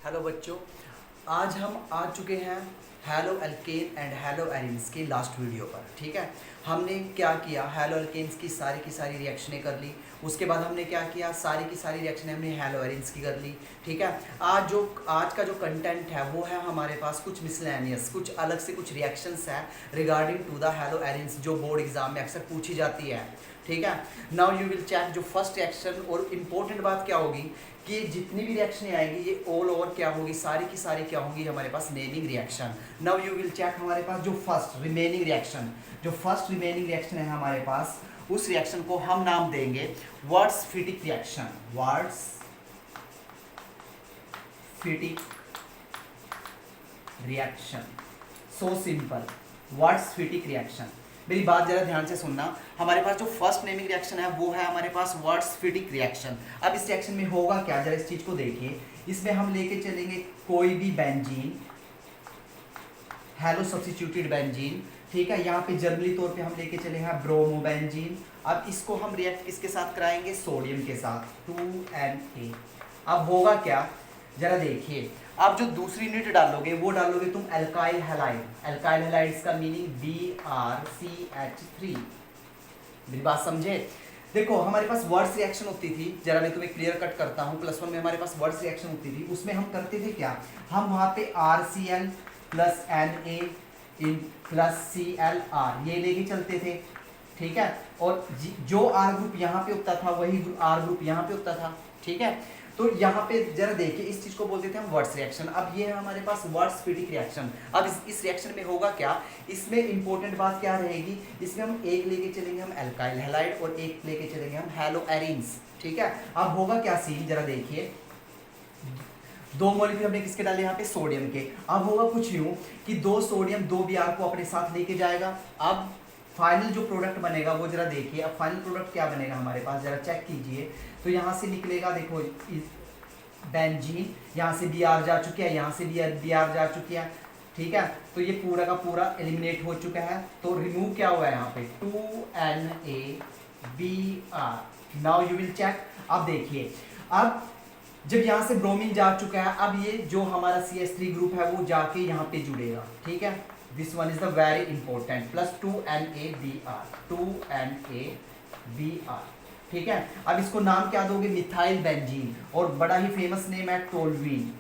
Hello बच्चों, आज हम आ चुके हैं halo alkane and hello arenes के लास्ट वीडियो पर। ठीक है, हमने क्या किया, हेलो एल्केन्स की सारी रिएक्शनें कर ली। उसके बाद हमने क्या किया, सारी की सारी रिएक्शनें हमने हेलो एरिन्स की कर ली। ठीक है, आज का जो कंटेंट है वो है हमारे पास कुछ मिसलेनियस, कुछ अलग से कुछ रिएक्शंस है regarding to the haloarenes जो बोर्ड एग्जाम में अक्सर पूछी जाती है। ठीक है, नाउ यू विल चेक जो फर्स्ट रिएक्शन। और इम्पोर्टेंट बात क्या होगी कि जितनी भी रिएक्शनें आएंगी ये ऑल ओवर क्या होगी, सारी की सारी क्या होंगी हमारे पास naming reaction. Now you will check हमारे पास जो फर्स्ट रिमेनिंग रिएक्शन है हमारे पास, उस रिएक्शन को हम नाम देंगे words फिटिक reaction. Words फिटिक reaction, so simple, words फिटिक reaction. मेरी बात जरा ध्यान से सुनना। हमारे पास जो फर्स्ट नेमिंग रिएक्शन है वो है हमारे पास वर्ड्स फिटिक रिएक्शन। अब इस रिएक्शन में होगा क्या, जरा इस चीज को देखिए। इसमें हम लेके चलेंगे कोई भी बेंजीन, हेलो सब्स्टिट्यूटेड बेंजीन। ठीक है, यहाँ पे जनरली तौर पे हम लेके चले हैं ब्रोमोबेंजीन। अब इसको हम रिएक्ट किसके साथ कराएंगे, सोडियम के साथ, 2Na। अब होगा क्या, जरा देखिए। आप जो दूसरी यूनिट डालोगे वो डालोगे तुम एल्काइल हैलाइड। एल्काइल हैलाइड्स का मीनिंग BrCH3। मेरी बात समझे। देखो हमारे पास वर्ड्स रिएक्शन होती थी, जरा मैं तुम्हें क्लियर कट करता हूँ। +1 में हमारे पास वर्ड्स रिएक्शन होती थी, उसमें हम करते थे क्या, हम वहाँ पे RCl plus Na in plus ClR ये लेके चलते थे। ठीक है, और जो R ग्रुप यहाँ पे उगता था वही R ग्रुप यहाँ पे उगता था। ठीक है, तो यहाँ पे जरा देखिए, इस चीज को बोलते थे हम वर्ड्स रिएक्शन। अब ये है हमारे पास वर्ड्स फिटिक रिएक्शन। अब इस रिएक्शन में होगा क्या, इसमें इंपॉर्टेंट बात क्या रहेगी, इसमें हम एक लेके चलेंगे हम एल्काइल हैलाइड और एक लेके चलेंगे हम हेलो एरिन्स। ठीक है, अब होगा क्या सीन, जरा देखिए। दो मॉलिक्यूल हमने किसके डाले यहाँ पे, सोडियम के। अब होगा कुछ यूं कि 2 सोडियम 2 Br को अपने साथ लेके जाएगा। अब फाइनल जो प्रोडक्ट बनेगा वो जरा देखिए। अब फाइनल प्रोडक्ट क्या बनेगा हमारे पास, जरा चेक कीजिए। तो यहाँ से निकलेगा, देखो बेंजीन, यहाँ से Br जा चुकी है, यहाँ से Br जा चुकी है। ठीक है, तो ये पूरा का पूरा एलिमिनेट हो चुका है। तो रिमूव क्या हुआ है यहाँ पे, 2NaBr। Now you will check. अब देखिए, अब जब यहाँ से ब्रोमीन जा चुका है, अब ये जो हमारा CH3 ग्रुप है वो जाके यहाँ पे जुड़ेगा। ठीक है, this one is the very important, plus 2NaBr। ठीक है, अब इसको नाम क्या दोगे, मिथाइल बेंजीन, और बड़ा ही फेमस नेम है टोल्यूइन।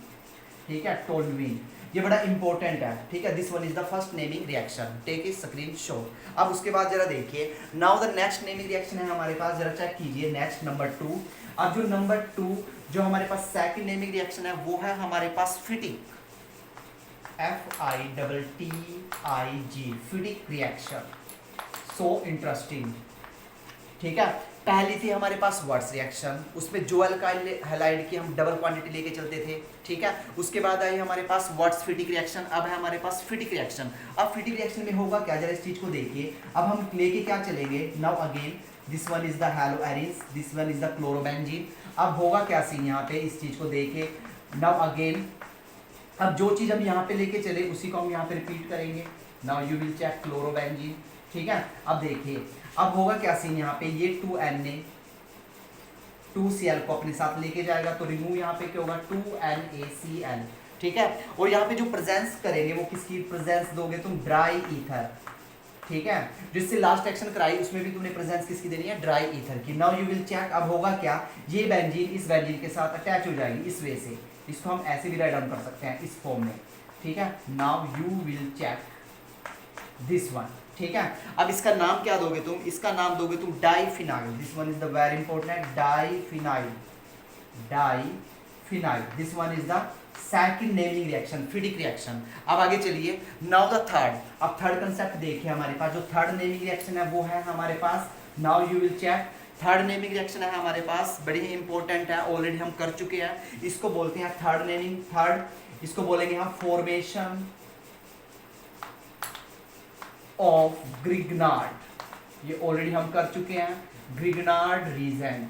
ठीक है, टोल्यूइन, ये बड़ा इंपॉर्टेंट है। ठीक है, this one is the first naming reaction, take a screenshot. अब उसके बाद जरा देखिए, now the next naming reaction है हमारे पास, जरा चेक कीजिए, नेक्स्ट नंबर 2। अब जो नंबर 2 जो हमारे पास सेकंड नेमिंग रिएक्शन है वो है हमारे पास Fittig, FITTIG, Fittig reaction, so interesting. ठीक है, पहली थी हमारे पास वर्ड्स रिएक्शन, उसमें जो अल्काइल हैलाइड की हम डबल क्वांटिटी लेके चलते थे। ठीक है, उसके बाद आई हमारे पास वर्ड्स फिटिक रिएक्शन। अब है हमारे पास फिटिक रिएक्शन। अब फिटिक रिएक्शन में होगा क्या, जरा इस चीज को देखिए। अब हम लेके क्या चलेंगे, now again this one is the hello arenes, this one is the chlorobenzene. अब होगा क्या सीन यहाँ पे, इस चीज को देखिए। नाउ अगेन, अब जो चीज हम यहाँ पे लेके चले उसी को हम यहाँ पे रिपीट करेंगे। Now you will check chlorobenzene. ठीक है, अब देखिए, अब होगा क्या सीन यहाँ पे, ये 2Na 2Cl को अपने साथ लेके जाएगा, तो रिमूव यहाँ पे क्या होगा, 2NaCl। ठीक है, और यहाँ पे जो प्रेजेंस करेंगे वो किसकी प्रेजेंस दोगे तुम, ड्राई ईथर। ठीक है, जिससे लास्ट एक्शन कराई उसमें भी तुमने प्रेजेंस किसकी देनी है, ड्राई ईथर की। Now you will check. अब होगा क्या, ये बेंजीन इस बेंजीन के साथ अटैच हो जाएगी इस वे से। इसको हम ऐसे भी राइट डाउन कर सकते हैं इस फॉर्म में। ठीक है, now you will check this one. ठीक है, अब इसका नाम क्या दोगे तुम, इसका नाम दोगे तुम diphenyl. This one is the very important, diphenyl. This one is the second naming reaction, फिटिक reaction. अब आगे चलिए, नाउ द थर्ड। अब थर्ड कंसेप्ट देखिए, हमारे पास जो थर्ड नेमिंग रिएक्शन है वो है हमारे पास, now you will check. Third naming reaction है हमारे पास, बड़ी ही इंपॉर्टेंट है, ऑलरेडी हम कर चुके हैं। इसको बोलते हैं थर्ड नेमिंग, थर्ड इसको बोलेंगे हम फॉर्मेशन ऑफ ग्रिग्नार्ड। ये ऑलरेडी हम कर चुके हैं, ग्रिग्नार्ड रीजेंट।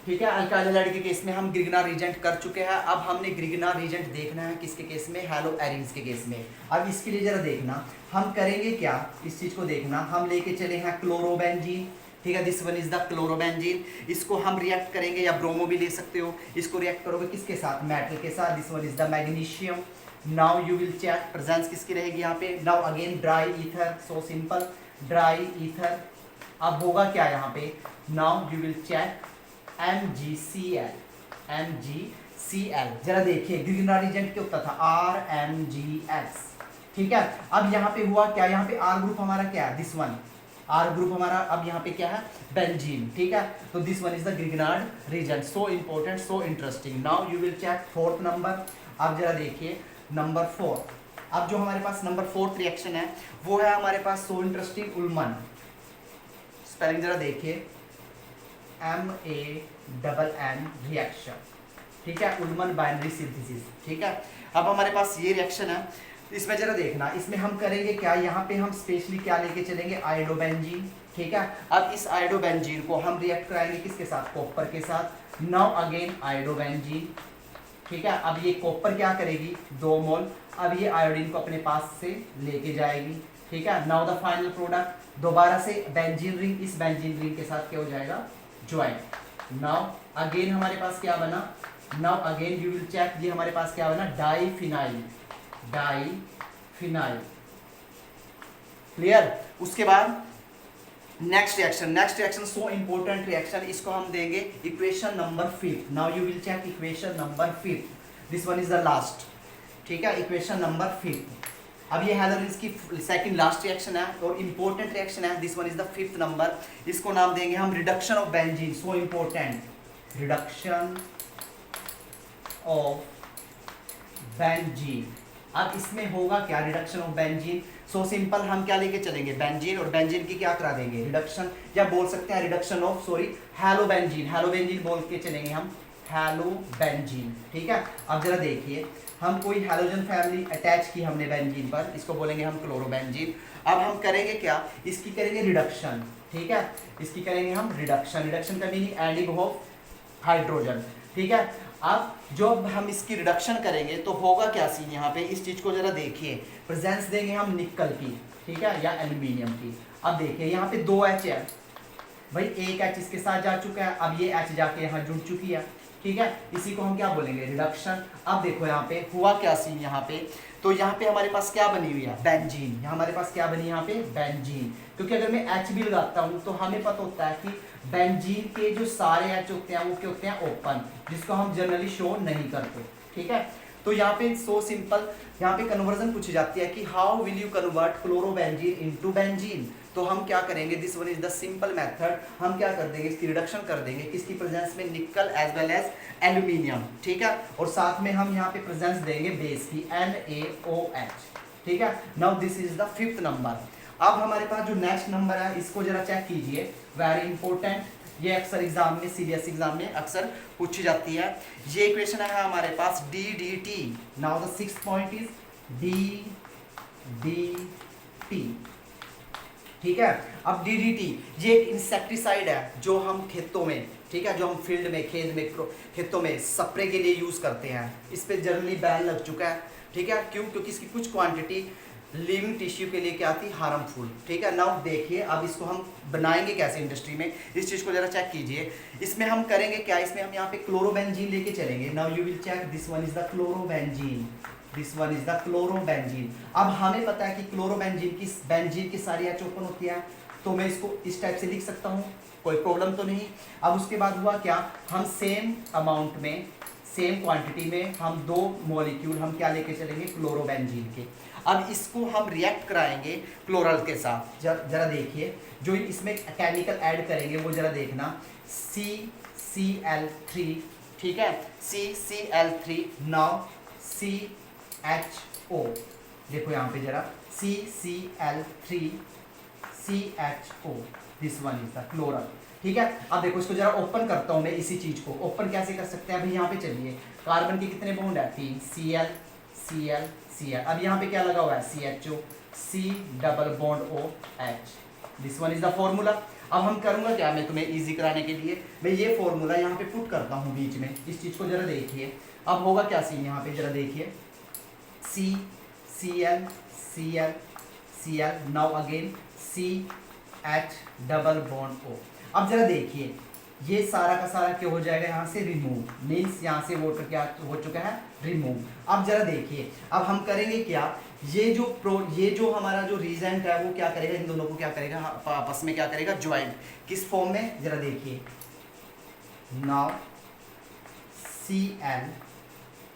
ठीक है, अल्काइल हैलाइड के केस में हम ग्रिग्नार्ड रीजेंट कर चुके हैं। अब हमने ग्रिग्नार्ड रीजेंट देखना है किसके केस में, हेलो एरिन्स के केस में। अब इसके लिए जरा देखना हम करेंगे क्या, इस चीज को देखना। हम लेके चले हैं क्लोरोबेंजीन। ठीक है, this one is the chlorobenzene. इसको हम रिएक्ट करेंगे या ब्रोमो भी ले सकते हो, इसको रिएक्ट करोगे किसके साथ, मेटल के साथ, this one is the magnesium. Now you will check presence किसकी रहेगी यहाँ पे, now again dry ether, so simple, dry ether. अब होगा क्या यहाँ पे, now you will check MgCl, MgCl, जरा देखिए ग्रीनर एजेंट क्या होता था, RMgS, ठीक है। अब यहाँ पे हुआ क्या, यहाँ पे R ग्रुप हमारा क्या है, दिस वन, R ग्रुप हमारा अब यहाँ पे क्या है, बेंजीन, ठीक है। तो this one is the Grignard reagent, so important, so interesting. Now you will check fourth number. अब जरा देखिए नंबर 4, अब जो हमारे पास नंबर 4th रिएक्शन है वो है हमारे पास सो इंटरेस्टिंग, उल्मन। स्पेलिंग जरा देखिए, MANN रिएक्शन, ठीक है, उल्मन बाइनरी सिंथेसिस, ठीक है। अब हमारे पास ये रिएक्शन है, इसमें जरा देखना, इसमें हम करेंगे क्या, यहाँ पे हम स्पेशली क्या लेके चलेंगे, आयोडोबेंजीन, ठीक है। अब इस आयोडोबेंजीन को हम रिएक्ट कराएंगे किसके साथ, कॉपर के साथ। नाउ अगेन आयोडोबेंजीन, ठीक है। अब ये कॉपर क्या करेगी, 2 मोल, अब ये आयोडीन को अपने पास से लेके जाएगी, ठीक है। नाउ द फाइनल प्रोडक्ट, दोबारा से बेंजीन रिंग इस बेंजीन रिंग के साथ क्या हो जाएगा, ज्वाइन। नाउ अगेन हमारे पास क्या बना, now again you will check, ये हमारे पास क्या बना, डाईफिनाइल, डाईफिनाइल, क्लियर। उसके बाद next reaction so important reaction, इसको हम देंगे equation number 5। Now you will check equation number 5, this one is the last, ठीक है, इक्वेशन नंबर 5। अब ये हैलोजेंस की सेकंड लास्ट रिएक्शन है और इंपॉर्टेंट रिएक्शन है, this one is the 5th number. इसको नाम देंगे हम reduction of benzene, so important, reduction of benzene. अब इसमें होगा क्या, reduction of benzene, so simple, हम क्या लेके चलेंगे, बेंजीन, और बेंजीन की क्या करा देंगे, रिडक्शन, या बोल सकते हैं रिडक्शन ऑफ, सॉरी, हैलोबेंजीन, हैलोबेंजीन बोल के चलेंगे हम, हैलोबेंजीन, ठीक है। अब जरा देखिए, हम कोई हैलोजन फैमिली अटैच की हमने बेंजीन पर, इसको बोलेंगे हम क्लोरोबेंजीन। अब हम करेंगे क्या, इसकी करेंगे रिडक्शन, ठीक है, इसकी करेंगे हम रिडक्शन, रिडक्शन का मीनिंग एडिंग ऑफ हाइड्रोजन, ठीक है। अब जब हम इसकी रिडक्शन करेंगे तो होगा क्या सीन, यहाँ पे इस चीज को जरा देखिए, प्रेजेंस देंगे हम निकल की, ठीक है, या एल्यूमिनियम की। अब देखिए यहाँ पे 2 H है भाई, एक H इसके साथ जा चुका है, अब ये H जाके यहाँ जुड़ चुकी है, ठीक है, इसी को हम क्या बोलेंगे, रिडक्शन। अब देखो यहाँ पे हुआ क्या सीन, यहाँ पे तो यहाँ पे हमारे पास क्या बनी हुई है, बेंजीन, यहाँ हमारे पास क्या बनी, यहाँ पे बेंजीन, क्योंकि अगर मैं H भी लगाता हूँ तो हमें पता होता है कि बेंजीन के जो सारे H होते हैं वो क्या होते हैं, ओपन, जिसको हम जनरली शो नहीं करते, ठीक है। तो यहाँ पे सो सिंपल, यहाँ पे कन्वर्जन पूछी जाती है कि how will you convert chlorobenzene into benzene, तो हम क्या करेंगे, this one is the simple method, हम क्या कर देंगे, इसकी रिडक्शन कर देंगे किसकी प्रेजेंस में, निकल एज वेल एज एल्यूमिनियम, ठीक है, और साथ में हम यहाँ पे प्रेजेंस देंगे बेस की, NaOH, ठीक है। Now this is the 5th number. अब हमारे पास जो नेक्स्ट नंबर है इसको जरा चेक कीजिए, वेरी इंपॉर्टेंट, ये अक्सर एग्जाम में, CBSE एग्जाम में अक्सर पूछी जाती है। ये इक्वेशन है हमारे पास DDT। Now the 6th point is DDT, ठीक है। अब DDT ये एक इंसेक्टिसाइड है जो हम खेतों में, ठीक है, जो हम फील्ड में, खेत में, खेतों में स्प्रे के लिए यूज करते हैं, इस पे जनरली बैन लग चुका है, ठीक है, क्यों, क्योंकि इसकी कुछ क्वांटिटी लिविंग टिश्यू के लिए क्या आती, हार्मफुल, ठीक है। नाउ देखिए अब इसको हम बनाएंगे कैसे इंडस्ट्री में, इस चीज को जरा चेक कीजिए। इसमें हम करेंगे क्या, इसमें हम यहाँ पे क्लोरोबेंजीन लेके चलेंगे। Now you will check, this one is the chlorobenzene, this one is the chlorobenzene. अब हमें पता है कि क्लोरोबेंजीन की, बेंजीन की सारी H ओपन होती है, तो मैं इसको इस टाइप से लिख सकता हूँ, कोई प्रॉब्लम तो नहीं। अब उसके बाद हुआ क्या, हम सेम अमाउंट में, सेम क्वांटिटी में हम 2 मॉलिक्यूल हम क्या लेके चलेंगे, क्लोरोबेंजीन के। अब इसको हम रिएक्ट कराएंगे क्लोरल के साथ, जरा देखिए, जो इसमें केमिकल ऐड करेंगे वो जरा देखना, CCl3, ठीक है, CCl3, नाउ CHO, देखो यहाँ पे जरा CCl3, CHO, this one is the chloral, ठीक है। अब देखो इसको जरा ओपन करता हूँ मैं, इसी चीज को ओपन कैसे कर सकते हैं, अभी यहाँ पे चलिए, कार्बन के कितने बॉन्ड है, 3, Cl Cl Cl, अब यहाँ पे क्या लगा हुआ है, CHO, C double bond OH, this one is the formula. अब हम करूंगा क्या, मैं तुम्हें इजी कराने के लिए मैं ये फॉर्मूला यहाँ पे पुट करता हूँ बीच में, इस चीज को जरा देखिए। अब होगा क्या सीन, यहाँ पे जरा देखिए, CCl Cl Cl, now again CHO, H double bond O। अब जरा देखिए ये सारा का सारा क्या हो जाएगा यहाँ से रिमूव, मीन्स यहाँ से वाटर क्या हो चुका है रिमूव। अब जरा देखिए अब हम करेंगे क्या, ये जो हमारा जो रीजेंट है वो क्या करेगा, इन दोनों को क्या करेगा आपस में क्या करेगा ज्वाइंट, किस फॉर्म में जरा देखिए। नाउ Cl,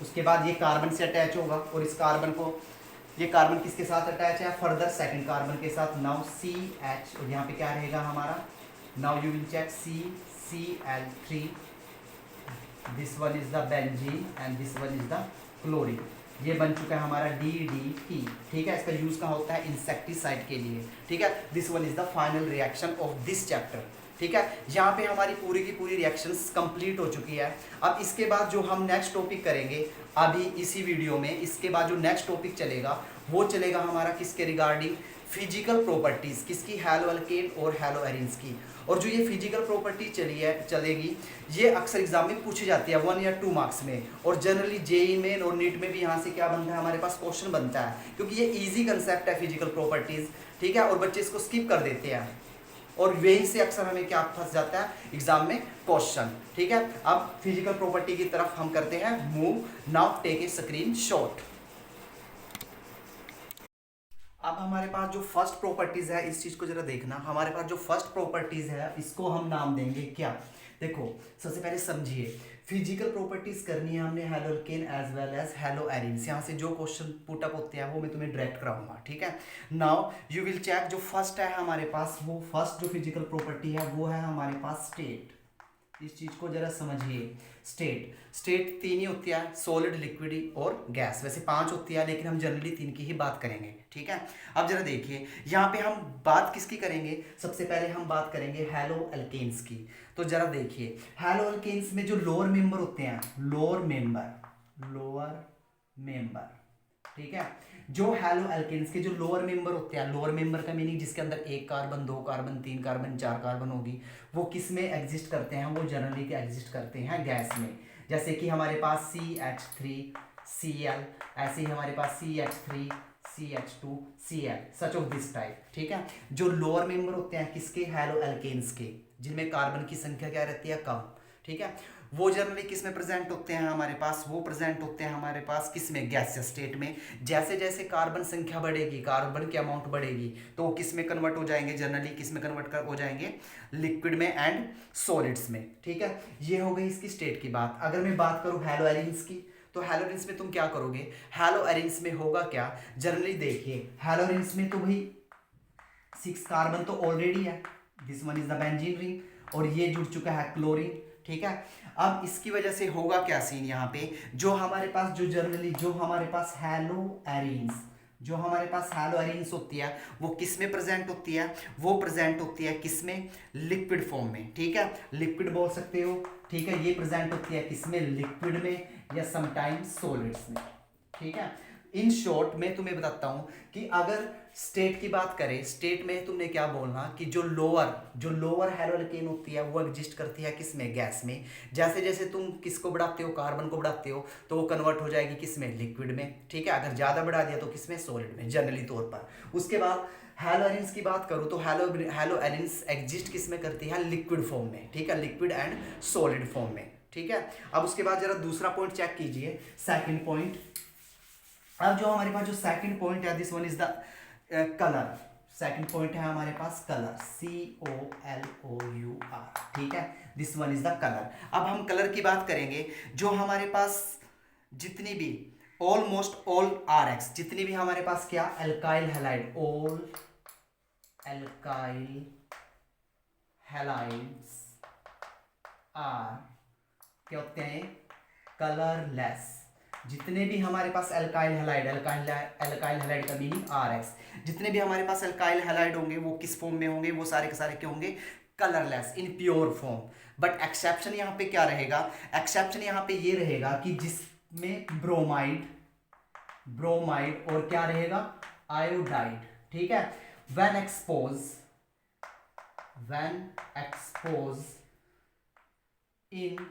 उसके बाद ये कार्बन से अटैच होगा और इस कार्बन को, ये कार्बन किसके साथ अटैच है फर्दर सेकंड कार्बन के साथ। नाउ CH और यहाँ पे क्या रहेगा हमारा, now you will check CCl3, this one is the benzene and this one is the chlorine. ये बन चुका है हमारा DDT, ठीक है। इसका यूज कहाँ होता है इंसेक्टिसाइड के लिए, ठीक है। This one is the final reaction of this chapter, ठीक है। यहाँ पे हमारी पूरी की पूरी रिएक्शंस कंप्लीट हो चुकी है। अब इसके बाद जो हम नेक्स्ट टॉपिक करेंगे अभी इसी वीडियो में, इसके बाद जो नेक्स्ट टॉपिक चलेगा वो चलेगा हमारा किसके रिगार्डिंग, फिजिकल प्रॉपर्टीज किसकी, हैलोअल्केन और हैलोएरिन्स की। और जो ये फिजिकल प्रॉपर्टी चलेगी ये अक्सर एग्जाम में पूछी जाती है 1 या 2 मार्क्स में, और जनरली जेई में और नीट में भी यहाँ से क्या बनता है हमारे पास क्वेश्चन बनता है, क्योंकि ये इजी कंसेप्ट है फिजिकल प्रॉपर्टीज, ठीक है। और बच्चे इसको स्किप कर देते हैं और वहीं से अक्सर हमें क्या फंस जाता है एग्जाम में क्वेश्चन, ठीक है। अब फिजिकल प्रॉपर्टी की तरफ हम करते हैं move. Now take a screenshot. अब हमारे पास जो फर्स्ट प्रॉपर्टीज है इस चीज को जरा देखना, हमारे पास जो फर्स्ट प्रॉपर्टीज है इसको हम नाम देंगे क्या, देखो सबसे पहले समझिए फिजिकल प्रॉपर्टीज करनी है हमने हैलोअल्केन एज वेल एज हैलोएरिन्स। यहाँ से जो क्वेश्चन पुट अप होते हैं वो मैं तुम्हें डायरेक्ट कराऊंगा, ठीक है। नाउ यू विल चेक जो फर्स्ट है हमारे पास, वो फर्स्ट जो फिजिकल प्रॉपर्टी है वो है हमारे पास स्टेट। इस चीज को जरा समझिए, स्टेट 3 ही होती है, सॉलिड लिक्विड और गैस। वैसे 5 होती है लेकिन हम जनरली 3 की ही बात करेंगे, ठीक है। अब जरा देखिए यहाँ पे हम बात किसकी करेंगे, सबसे पहले हम बात करेंगे हैलोअल्केन्स की। तो जरा देखिए हैलोअल्केन्स में जो लोअर मेंबर होते हैं, लोअर मेंबर, ठीक है। जो हैलोअल्केन्स के जो लोअर मेंबर होते हैं, लोअर मेंबर का मीनिंग जिसके अंदर 1 कार्बन 2 कार्बन 3 कार्बन 4 कार्बन होगी, वो किस में एग्जिस्ट करते हैं, वो जनरली क्या एग्जिस्ट करते हैं गैस में। जैसे कि हमारे पास CH3Cl, ऐसे ही हमारे पास CH3CH2Cl, such of this type, ठीक है। जो लोअर मेंबर होते हैं किसके, हैलोअल्केन्स के, जिनमें कार्बन की संख्या क्या रहती है कम, ठीक है। वो जनरली किस में प्रेजेंट होते हैं हमारे पास, वो प्रेजेंट होते हैं हमारे पास किस में, गैसियस स्टेट में। जैसे जैसे कार्बन संख्या बढ़ेगी, कार्बन की अमाउंट बढ़ेगी, तो वो किस में कन्वर्ट हो जाएंगे, जनरली किस में कन्वर्ट हो जाएंगे, लिक्विड में एंड सॉलिड्स में, ठीक है। ये हो गई इसकी स्टेट की बात। अगर मैं बात करूं हैलोएरिन्स की, तो हैलोएरिन्स में तुम क्या करोगे, हैलोएरिन्स में होगा क्या, जनरली देखिए हैलोएरिन्स में तो भाई 6 कार्बन तो ऑलरेडी है, this one is the benzene ring, और ये जुड़ चुका है क्लोरीन, ठीक है। अब इसकी वजह से होगा क्या सीन यहाँ पे, जो हमारे पास जो जनरली जो हमारे पास हैलोएरिन्स होती है वो किस में प्रेजेंट होती है, वो प्रेजेंट होती है किस में, लिक्विड फॉर्म में, ठीक है। लिक्विड बोल सकते हो, ठीक है। ये प्रेजेंट होती है किस में, लिक्विड में या समटाइम्स सॉलिड्स में, ठीक है। इन शॉर्ट मैं तुम्हें बताता हूं कि अगर स्टेट की बात करें, स्टेट में तुमने क्या बोलना कि जो लोअर हैलोअल्केन होती है वो एग्जिस्ट करती है किस में, गैस में। जैसे जैसे तुम किसको बढ़ाते हो, कार्बन को बढ़ाते हो, तो वो कन्वर्ट हो जाएगी किस में, लिक्विड में, ठीक है। अगर ज्यादा बढ़ा दिया तो किस में, सॉलिड में, जनरली तौर पर। उसके बाद हैलोएरिन्स की बात करूं तो हैलोएरिन्स एग्जिस्ट किस में करती है, लिक्विड फॉर्म में, ठीक है, लिक्विड एंड सॉलिड फॉर्म में, ठीक है। अब उसके बाद जरा दूसरा पॉइंट चेक कीजिए, सेकंड पॉइंट। अब जो हमारे पास जो सेकंड पॉइंट है, this one is the colour. Second point है हमारे पास कलर, COLOUR, ठीक है। This one is the colour. अब हम कलर की बात करेंगे, जो हमारे पास जितनी भी ऑलमोस्ट ऑल RX, जितनी भी हमारे पास क्या alkyl halide, all alkyl halides are क्या होते हैं, कलरलेस। जितने भी हमारे पास एल्काइल हैलाइड का मीनिंग RX, जितने भी हमारे पास एल्काइल हैलाइड होंगे वो किस फॉर्म में होंगे, वो सारे के सारे क्या होंगे, colourless, in pure form. But exception यहाँ पे क्या रहेगा, एक्सेप्शन यहाँ पे ये रहेगा कि जिसमें ब्रोमाइड और क्या रहेगा, आयोडाइड, ठीक है। व्हेन एक्सपोज इन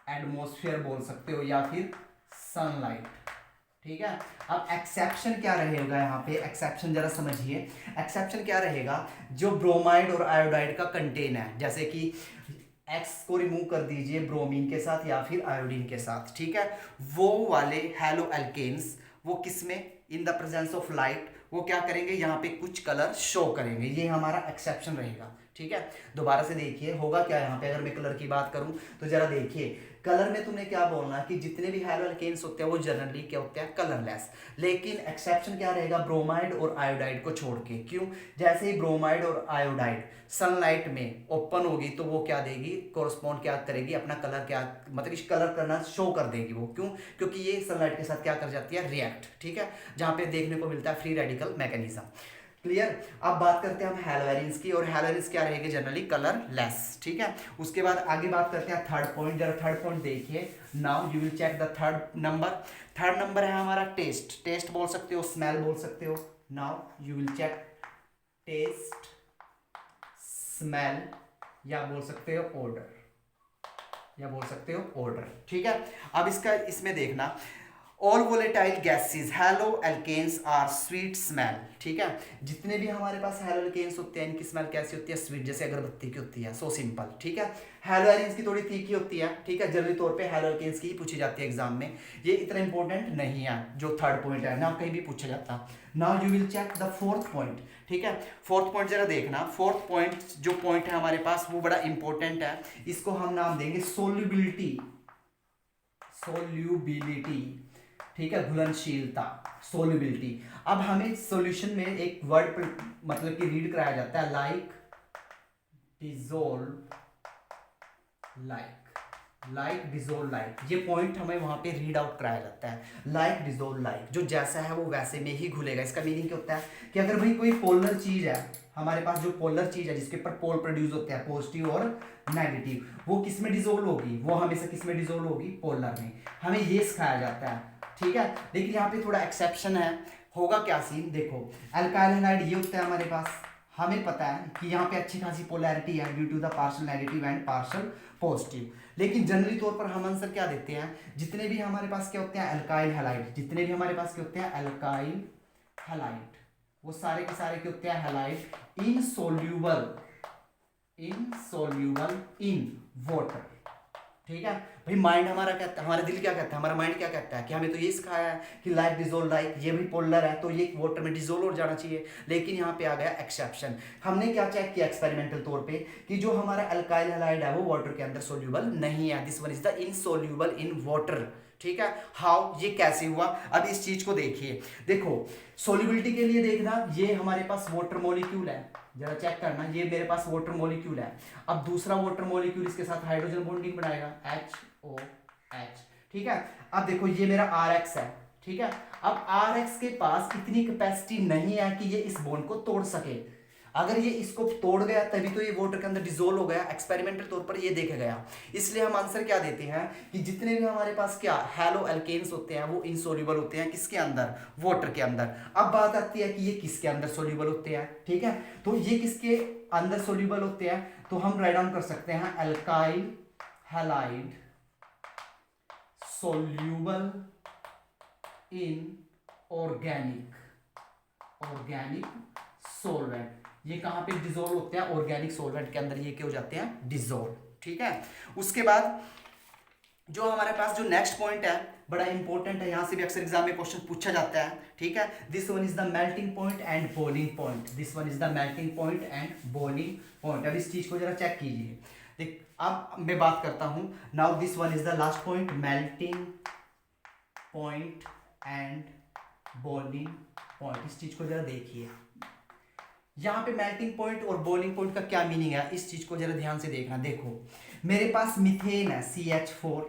एटमॉस्फेयर बोल सकते हो, या फिर सनलाइट, ठीक है। अब एक्सेप्शन क्या रहेगा यहाँ पे, एक्सेप्शन जरा समझिए। एक्सेप्शन क्या रहेगा, जो ब्रोमाइड और आयोडाइड का कंटेन है, जैसे कि एक्स को रिमूव कर दीजिए ब्रोमीन के साथ या फिर आयोडीन के साथ, ठीक है, वो वाले हैलो एल्केन्स वो किसमें, in the presence of light वो क्या करेंगे, यहाँ पे कुछ कलर शो करेंगे, ये हमारा एक्सेप्शन रहेगा। ठीक है, दोबारा से देखिए होगा क्या यहाँ पे, अगर मैं कलर की बात करूं तो जरा देखिए, कलर में तुमने क्या बोलना कि जितने भी हैलो एल्केन्स होते हैं वो जनरली क्या होते हैं, कलरलेस। लेकिन एक्सेप्शन क्या रहेगा, ब्रोमाइड और आयोडाइड को छोड़ के। क्यों, जैसे ही ब्रोमाइड और आयोडाइड सनलाइट में ओपन होगी तो वो क्या देगी, कोरस्पॉन्ड क्या करेगी, अपना कलर क्या मतलब इस कलर करना शो कर देगी वो। क्यों, क्योंकि ये सनलाइट के साथ क्या कर जाती है, रिएक्ट। ठीक है, जहां पे देखने को मिलता है फ्री रेडिकल मैकेनिज्म। क्लियर। अब बात करते हैं हम हैलोजेंस की, और हैलोजेंस क्या रहेंगे, जनरली कलरलेस। ठीक है, उसके बाद आगे बात करते हैं थर्ड पॉइंट। जरा थर्ड पॉइंट देखिए, now you will check the third number. Third number है हमारा टेस्ट। टेस्ट बोल सकते हो, स्मेल बोल सकते हो। Now you will check taste, smell, या बोल सकते हो ऑर्डर, या बोल सकते हो ऑर्डर। ठीक है, अब इसका इसमें देखना, all volatile gases haloalkanes are sweet smell. ठीक है, जितने भी हमारे पास हैलो एल्केन्स होते हैं इनकी स्मेल कैसी होती है, स्वीट, जैसे अगरबत्ती की होती है, सो सिंपल। ठीक है, हैलो एल्केन्स की थोड़ी तीखी होती है। ठीक है, जनरली तौर पे हैलो एल्केन्स की ही पूछी जाती है एग्जाम में, ये इतना इंपॉर्टेंट नहीं है जो थर्ड पॉइंट है ना, कहीं भी पूछा जाता। Now you will check the fourth point. ठीक है, फोर्थ पॉइंट जरा देखना, फोर्थ पॉइंट जो पॉइंट है हमारे पास वो बड़ा इंपॉर्टेंट है, इसको हम नाम देंगे सोल्यूबिलिटी। सोल्यूबिलिटी, ठीक है, घुलनशीलता, सोल्यूबिलिटी। अब हमें सॉल्यूशन में एक वर्ड मतलब कि रीड कराया जाता है, like dissolve like, like dissolve like, ये पॉइंट हमें वहां पे रीड आउट कराया जाता है। लाइक डिजोल्व लाइक, जो जैसा है वो वैसे में ही घुलेगा। इसका मीनिंग क्या होता है कि अगर भाई कोई पोलर चीज है हमारे पास, जो पोलर चीज है जिसके ऊपर पोल प्रोड्यूस होते हैं, पॉजिटिव और नेगेटिव, वो किस में डिजोल्व होगी, वो हमेशा किस में डिजोल्व होगी, पोलर में। हमें ये सिखाया जाता है। ठीक है, लेकिन यहाँ पे थोड़ा एक्सेप्शन है। होगा क्या सीन, देखो अल्काइल हैलाइड ये होता है हमारे पास, हमें पता है कि यहाँ पे अच्छी खासी पोलैरिटी है due to the partial negative end partial positive. लेकिन जनरली तौर पर हम आंसर क्या देते हैं, जितने भी हमारे पास क्या होते हैं अल्काइल हैलाइड, जितने भी हमारे पास क्या होते हैं अल्काइल हैलाइड, वो सारे के सारे क्या होते हैं halide, insoluble, insoluble in water. ठीक है भाई, माइंड हमारा कहता है, हमारा दिल क्या कहता है, हमारा माइंड क्या कहता है कि हमें तो ये सिखाया है कि लाइक डिजोल्व लाइक, ये भी पोलर है तो ये वाटर में डिजोल्व हो जाना चाहिए। लेकिन यहाँ पे आ गया एक्सेप्शन। हमने क्या चेक किया एक्सपेरिमेंटल तौर पे कि जो हमारा अल्काइल हैलाइड है वो वाटर के अंदर सोल्यूबल नहीं है, this one is the insoluble in water. ठीक है, हाउ, ये कैसे हुआ, अब इस चीज को देखिए। देखो सोल्यूबिलिटी के लिए देखना, ये हमारे पास वाटर मॉलिक्यूल है, जरा चेक करना, ये मेरे पास वाटर मॉलिक्यूल है। अब दूसरा वाटर मॉलिक्यूल इसके साथ हाइड्रोजन बॉन्डिंग बनाएगा, HOH। ठीक है, अब देखो ये मेरा RX है। ठीक है, अब RX के पास इतनी कैपेसिटी नहीं है कि ये इस बॉन्ड को तोड़ सके। अगर ये इसको तोड़ गया तभी तो ये वाटर के अंदर डिसोल्व हो गया, एक्सपेरिमेंटल तौर पर ये देखा गया। इसलिए हम आंसर क्या देते हैं कि जितने भी हमारे पास क्या हैलो एल्केन्स होते हैं वो इनसोल्यूबल होते हैं, किसके अंदर, वाटर के अंदर। अब बात आती है कि ये किसके अंदर सोल्यूबल होते हैं। ठीक है, तो ये किसके अंदर सोल्यूबल होते हैं, तो हम राइट डाउन कर सकते हैं alkyl halide soluble in organic solvent. ये कहां पे डिसॉल्व होते हैं, ऑर्गेनिक सोलवेंट के अंदर ये क्या हो जाते हैं, डिसॉल्व। ठीक है, उसके बाद जो हमारे पास जो नेक्स्ट पॉइंट है बड़ा इंपॉर्टेंट है, यहां से भी अक्सर एग्जाम में क्वेश्चन पूछा जाता है। ठीक है, this one is the melting point and boiling point, this one is the melting point and boiling point. अब इस चीज को जरा चेक कीजिए। देख अब मैं बात करता हूं, now this one is the last point, melting point and boiling point. इस चीज को जरा देखिए, यहाँ पे मेल्टिंग पॉइंट और बॉइलिंग पॉइंट का क्या मीनिंग है, इस चीज को जरा ध्यान से देखना। देखो मेरे पास मीथेन है CH4,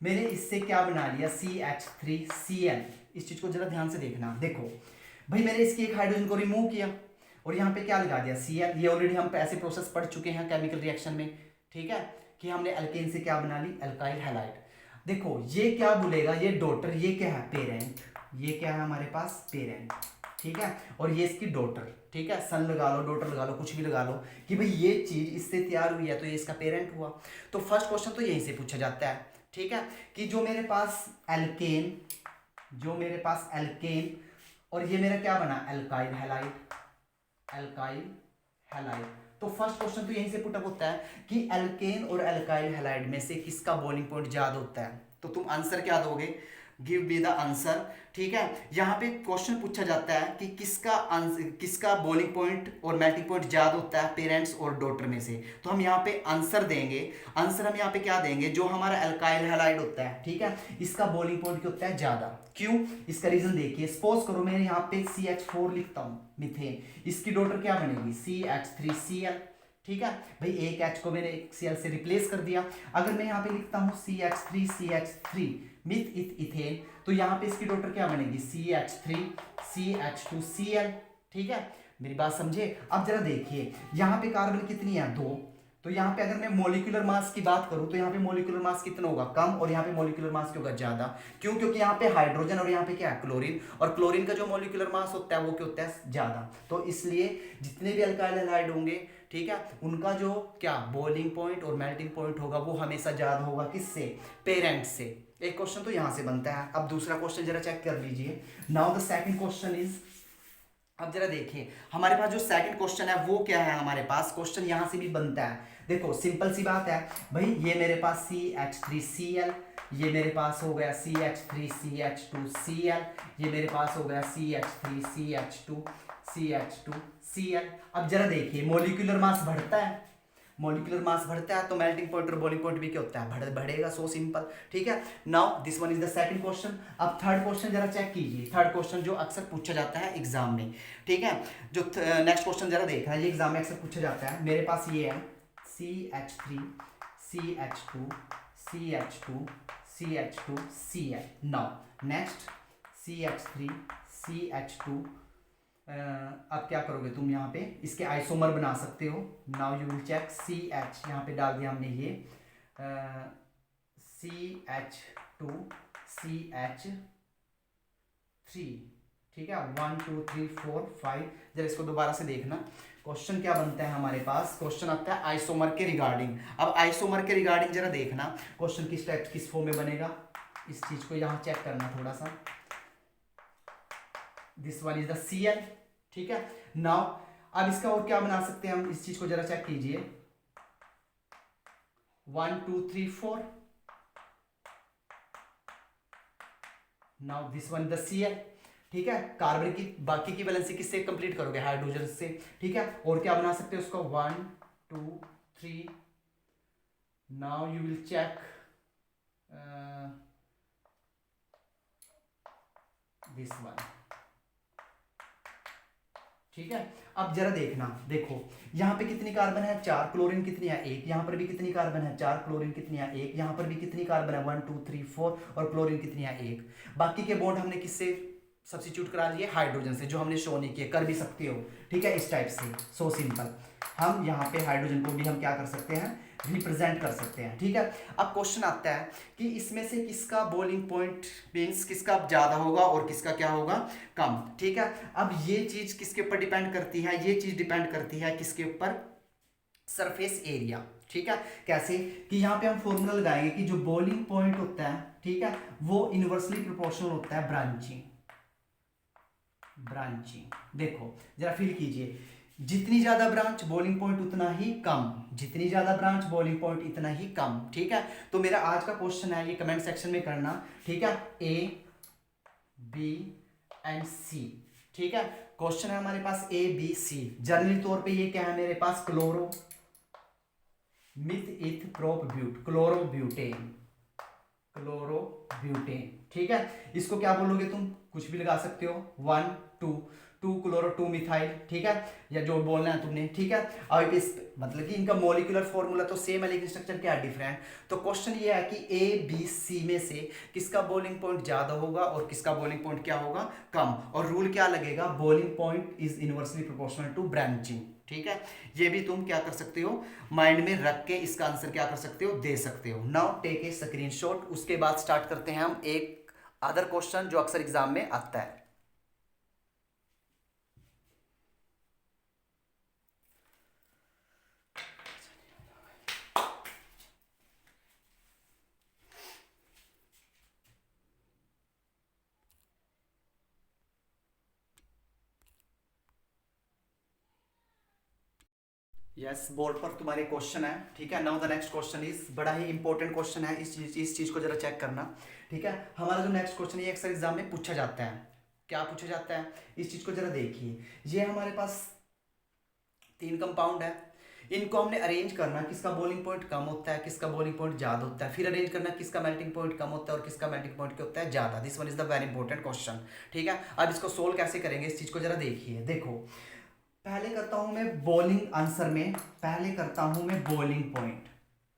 मैंने इससे क्या बना लिया CH3Cl। इस चीज को जरा ध्यान से देखना। देखो भाई मैंने इसकी एक हाइड्रोजन को रिमूव किया और यहाँ पे क्या लगा दिया Cl। ये ऑलरेडी हम ऐसे प्रोसेस पढ़ चुके हैं केमिकल रिएक्शन में। ठीक है, कि हमने अल्केन से क्या बना ली, अल्काइल हैलाइड। देखो ये क्या बोलेगा, ये डॉटर, ये क्या है पेरेंट, ये क्या है हमारे पास पेरेंट। ठीक है, और ये इसकी डॉटर। ठीक है, सन लगा लो, डॉटर लगा लो, कुछ भी लगा लो कि भाई ये चीज इससे तैयार हुई है तो ये इसका पेरेंट हुआ। तो फर्स्ट क्वेश्चन तो यहीं से पूछा जाता है। ठीक है, कि जो मेरे पास एल्केन जो मेरे पास एल्केन और ये मेरा क्या बना, एल्काइल हैलाइड, एल्काइल हैलाइड। तो फर्स्ट क्वेश्चन तो यहीं से पुटअप होता है कि एल्केन और एल्काइल हैलाइड में से किसका बॉइलिंग पॉइंट ज्यादा होता है। तो तुम आंसर क्या दोगे, गिव मी द आंसर। ठीक है, यहाँ पे क्वेश्चन पूछा जाता है कि किसका बॉइलिंग पॉइंट और मेल्टिंग पॉइंट ज्यादा होता है पेरेंट्स और डॉटर में से। तो हम यहाँ पे आंसर देंगे, आंसर हम यहाँ पे क्या देंगे, जो हमारा एल्काइल हैलाइड होता है, ठीक है, इसका बॉइलिंग पॉइंट क्या होता है ज्यादा। क्यों, इसका रीजन देखिए, सपोज करो मैं यहाँ पे CH4 लिखता हूँ मीथेन, इसकी डॉटर क्या बनेगी CH3Cl। ठीक है भाई, एक H को मैंने एक Cl से रिप्लेस कर दिया। अगर मैं यहाँ पे लिखता हूँ CH3CH3 मिथ इथेन, तो यहाँ पे इसकी डॉटर क्या बनेगी CH3CH2Cl। ठीक है, मेरी बात समझे। अब जरा देखिए यहाँ पे कार्बन कितनी है, 2। तो यहाँ पे अगर मैं मोलिकुलर मास की बात करूं तो यहाँ पे मोलिकुलर मास कितना होगा, कम, और यहाँ पे मोलिकुलर मास क्या होगा, ज्यादा। क्यों, क्योंकि यहाँ पे हाइड्रोजन और यहाँ पे क्या है, क्लोरीन, और क्लोरीन का जो मोलिकुलर मास होता है वो क्या होता है, ज्यादा। तो इसलिए जितने भी अल्काइल हैलाइड होंगे, ठीक है, उनका जो क्या बॉइलिंग पॉइंट और मेल्टिंग पॉइंट होगा वो हमेशा ज्यादा होगा, किससे, पेरेंट से। एक क्वेश्चन तो यहां से बनता है। अब दूसरा क्वेश्चन जरा चेक कर लीजिए। Now the second question is, अब जरा देखिए हमारे पास जो सेकंड क्वेश्चन है वो क्या है, हमारे पास क्वेश्चन यहां से भी बनता है। देखो सिंपल सी बात है भाई, ये मेरे पास CH3Cl, ये मेरे पास हो गया CH3CH2Cl, ये मेरे पास हो गया CH3CH2CH2Cl। अब जरा देखिए मॉलिक्यूलर मास बढ़ता है, मॉलिक्यूलर मास बढ़ता है तो मेल्टिंग पॉइंट और बॉइलिंग पॉइंट भी क्या होता है, बढ़ेगा। So simple. ठीक है, now this one is the second question. अब थर्ड क्वेश्चन जरा चेक कीजिए, थर्ड क्वेश्चन जो अक्सर पूछा जाता है एग्जाम में। ठीक है, जो नेक्स्ट क्वेश्चन जरा देखना है, ये एग्जाम में अक्सर पूछा जाता है। मेरे पास ये है CH3 CH2 CH2 CH2 Cl। Now next CH3 CH2, अब क्या करोगे तुम, यहाँ पे इसके आइसोमर बना सकते हो। Now you will check CH, यहाँ पे डाल दिया हमने ये CH2 CH3। ठीक है, 1 2 3 4 5। जरा इसको दोबारा से देखना, क्वेश्चन क्या बनता है हमारे पास, क्वेश्चन आता है आइसोमर के रिगार्डिंग। अब आइसोमर के रिगार्डिंग जरा देखना क्वेश्चन किस टाइप किस फॉर्म में बनेगा, इस चीज को यहाँ चेक करना थोड़ा सा। This one is the Cl। ठीक है, नाउ अब इसका और क्या बना सकते हैं हम, इस चीज को जरा चेक कीजिए। 1 2 3 4। Now this one the Cl। ठीक है, कार्बन की बाकी की वैलेंसी किससे कंप्लीट करोगे, हाइड्रोजन से। ठीक है, और क्या बना सकते हो उसको, 1 2 3। Now you will check this one. ठीक है, अब जरा देखना, देखो यहाँ पे कितनी कार्बन है, 4, क्लोरीन कितनी है, 1, यहाँ पर भी कितनी कार्बन है, 4, क्लोरीन कितनी है, 1, यहाँ पर भी कितनी कार्बन है, 1 2 3 4, और क्लोरीन कितनी है, 1। बाकी के बॉन्ड हमने किससे सब्स्टिट्यूट करा लिए, हाइड्रोजन से, जो हमने शो नहीं किए, कर भी सकते हो। ठीक है, इस टाइप से। सो सिंपल, हम यहाँ पे हाइड्रोजन को भी हम क्या कर सकते हैं, रिप्रेजेंट कर सकते हैं। ठीक है, अब क्वेश्चन आता है कि इसमें से किसका बॉइलिंग पॉइंट मीन्स किसका ज्यादा होगा और किसका क्या होगा, कम। ठीक है, अब ये चीज किसके ऊपर डिपेंड करती है, ये चीज डिपेंड करती है किसके ऊपर, सरफेस एरिया। ठीक है, कैसे कि यहाँ पे हम फॉर्मूला लगाएंगे कि जो बॉइलिंग पॉइंट होता है, ठीक है, वो इनवर्सली प्रोपोर्शनल होता है ब्रांचिंग। देखो जरा फील कीजिए, जितनी ज्यादा ब्रांच बॉइलिंग पॉइंट उतना ही कम, जितनी ज्यादा ब्रांच बॉइलिंग पॉइंट इतना ही कम। ठीक है, तो मेरा आज का क्वेश्चन है, ये कमेंट सेक्शन में करना। ठीक है, A B एंड C। ठीक है, क्वेश्चन है हमारे पास A B C। जनरली तौर पे ये क्या है मेरे पास, chloro meth eth prop but, chlorobutane. ठीक है, इसको क्या बोलोगे तुम, कुछ भी लगा सकते हो, 1 2 क्लोरो 2 मिथाइल। ठीक है, या जो बोलना है तुमने। ठीक है, अब इस मतलब कि इनका मॉलिक्यूलर फॉर्मूला तो सेम है लेकिन स्ट्रक्चर क्या है, डिफरेंट। तो क्वेश्चन ये है कि A B C में से किसका बॉइलिंग पॉइंट ज्यादा होगा और किसका बॉइलिंग पॉइंट क्या होगा, कम। और रूल क्या लगेगा, boiling point is inversely proportional to branching. ठीक है, ये भी तुम क्या कर सकते हो, माइंड में रख के इसका आंसर क्या कर सकते हो, दे सकते हो। Now take a screenshot. उसके बाद स्टार्ट करते हैं हम एक अदर क्वेश्चन जो अक्सर एग्जाम में आता है। यस, बोर्ड पर तुम्हारे क्वेश्चन है, ठीक है। Now the next question is, बड़ा ही इंपॉर्टेंट क्वेश्चन है, इस चीज को जरा चेक करना, ठीक है। हमारा जो नेक्स्ट क्वेश्चन है अक्सर एग्जाम में पूछा जाता है। क्या पूछा जाता है, इस चीज को जरा देखिए। ये हमारे पास 3 कंपाउंड है, इनको हमने अरेंज करना, किसका बॉइलिंग पॉइंट कम होता है, किसका बॉइलिंग पॉइंट ज्यादा होता है, फिर अरेंज करना किसका मेल्टिंग पॉइंट कम होता है और किसका मेल्टिंग पॉइंट क्या होता है ज्यादा। This one is the very important question, ठीक है। अब इसको सोल्व कैसे करेंगे, इस चीज को जरा देखिए। देखो, पहले करता हूं मैं बॉइलिंग आंसर में, पहले करता हूं मैं बॉइलिंग पॉइंट।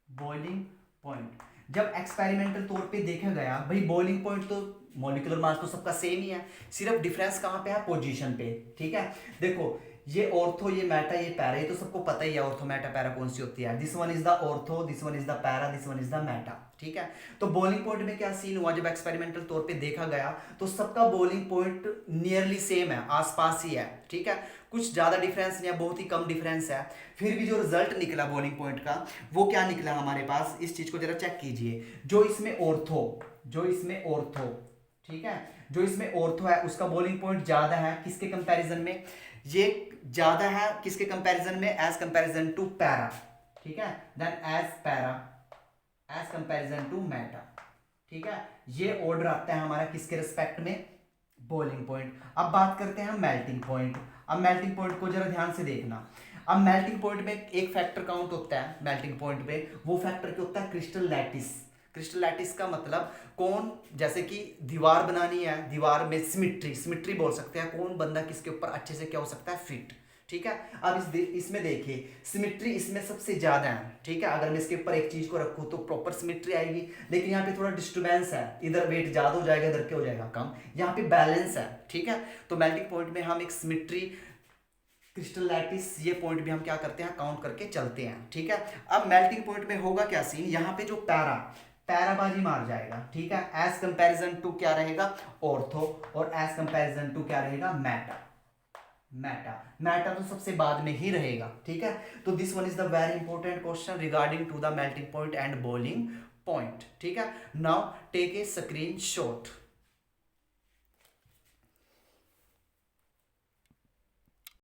बॉइलिंग पॉइंट जब एक्सपेरिमेंटल तौर पे देखा गया, भाई बॉइलिंग पॉइंट तो मॉलिक्यूलर मास तो सबका सेम ही है, सिर्फ डिफरेंस कहां पे है, पोजीशन पे, ठीक है। देखो, ये ऑर्थो, ये मेटा, ये पैरा, ये तो सबको पता ही है ऑर्थो मेटा पैरा कौन सी होती है। This one is the ortho, this one is the para, this one is the Meta, ठीक है। तो बॉइलिंग पॉइंट में क्या सीन हुआ, जब एक्सपेरिमेंटल तौर पे देखा गया तो सबका बॉइलिंग पॉइंट नियरली सेम है, आसपास ही है, ठीक है। कुछ ज्यादा डिफरेंस नहीं है, बहुत ही कम डिफरेंस है। फिर भी जो रिजल्ट निकला बॉइलिंग पॉइंट का, वो क्या निकला हमारे पास, इस चीज को जरा चेक कीजिए। जो इसमें ऑर्थो, ठीक है, जो इसमें ऑर्थो है उसका बॉइलिंग पॉइंट ज्यादा है, किसके कंपैरिजन में, ये ज्यादा है किसके कंपैरिजन में, एज कंपैरिजन टू पैरा, ठीक है, then as comparison to meta, ठीक है। ये ऑर्डर आता है हमारा किसके रिस्पेक्ट में, बॉइलिंग पॉइंट। अब बात करते हैं हम मेल्टिंग पॉइंट। अब मेल्टिंग पॉइंट को जरा ध्यान से देखना। अब मेल्टिंग पॉइंट में एक फैक्टर काउंट होता है मेल्टिंग पॉइंट पे, वो फैक्टर क्या होता है, क्रिस्टल लैटिस। क्रिस्टल लैटिस का मतलब कौन, जैसे कि दीवार बनानी है, दीवार में सिमिट्री बोल सकते हैं, कौन बंदा किसके ऊपर अच्छे से क्या हो सकता है, फिट, ठीक है। अब इसमें देखिए सिमिट्री इसमें सबसे ज्यादा है, ठीक है। अगर मैं इसके ऊपर एक चीज को रखूं तो प्रॉपर सिमिट्री आएगी, लेकिन यहाँ पे थोड़ा डिस्टर्बेंस है, इधर वेट ज्यादा हो जाएगा, इधर क्या हो जाएगा, कम। यहाँ पे बैलेंस है, ठीक है। तो मेल्टिंग पॉइंट में हम एक सिमिट्री, क्रिस्टल लैटिस, ये पॉइंट भी हम क्या करते हैं, काउंट करके चलते हैं, ठीक है। अब मेल्टिंग पॉइंट में होगा क्या सीन, यहाँ पे जो पैराबाजी मार जाएगा, ठीक है। एज कंपैरिजन टू क्या रहेगा, ऑर्थो, और एज कंपैरिजन टू क्या रहेगा, मैटा तो सबसे बाद में ही रहेगा, ठीक है। तो this one is the very important question regarding to the melting point and boiling point, ठीक है। Now take a screenshot.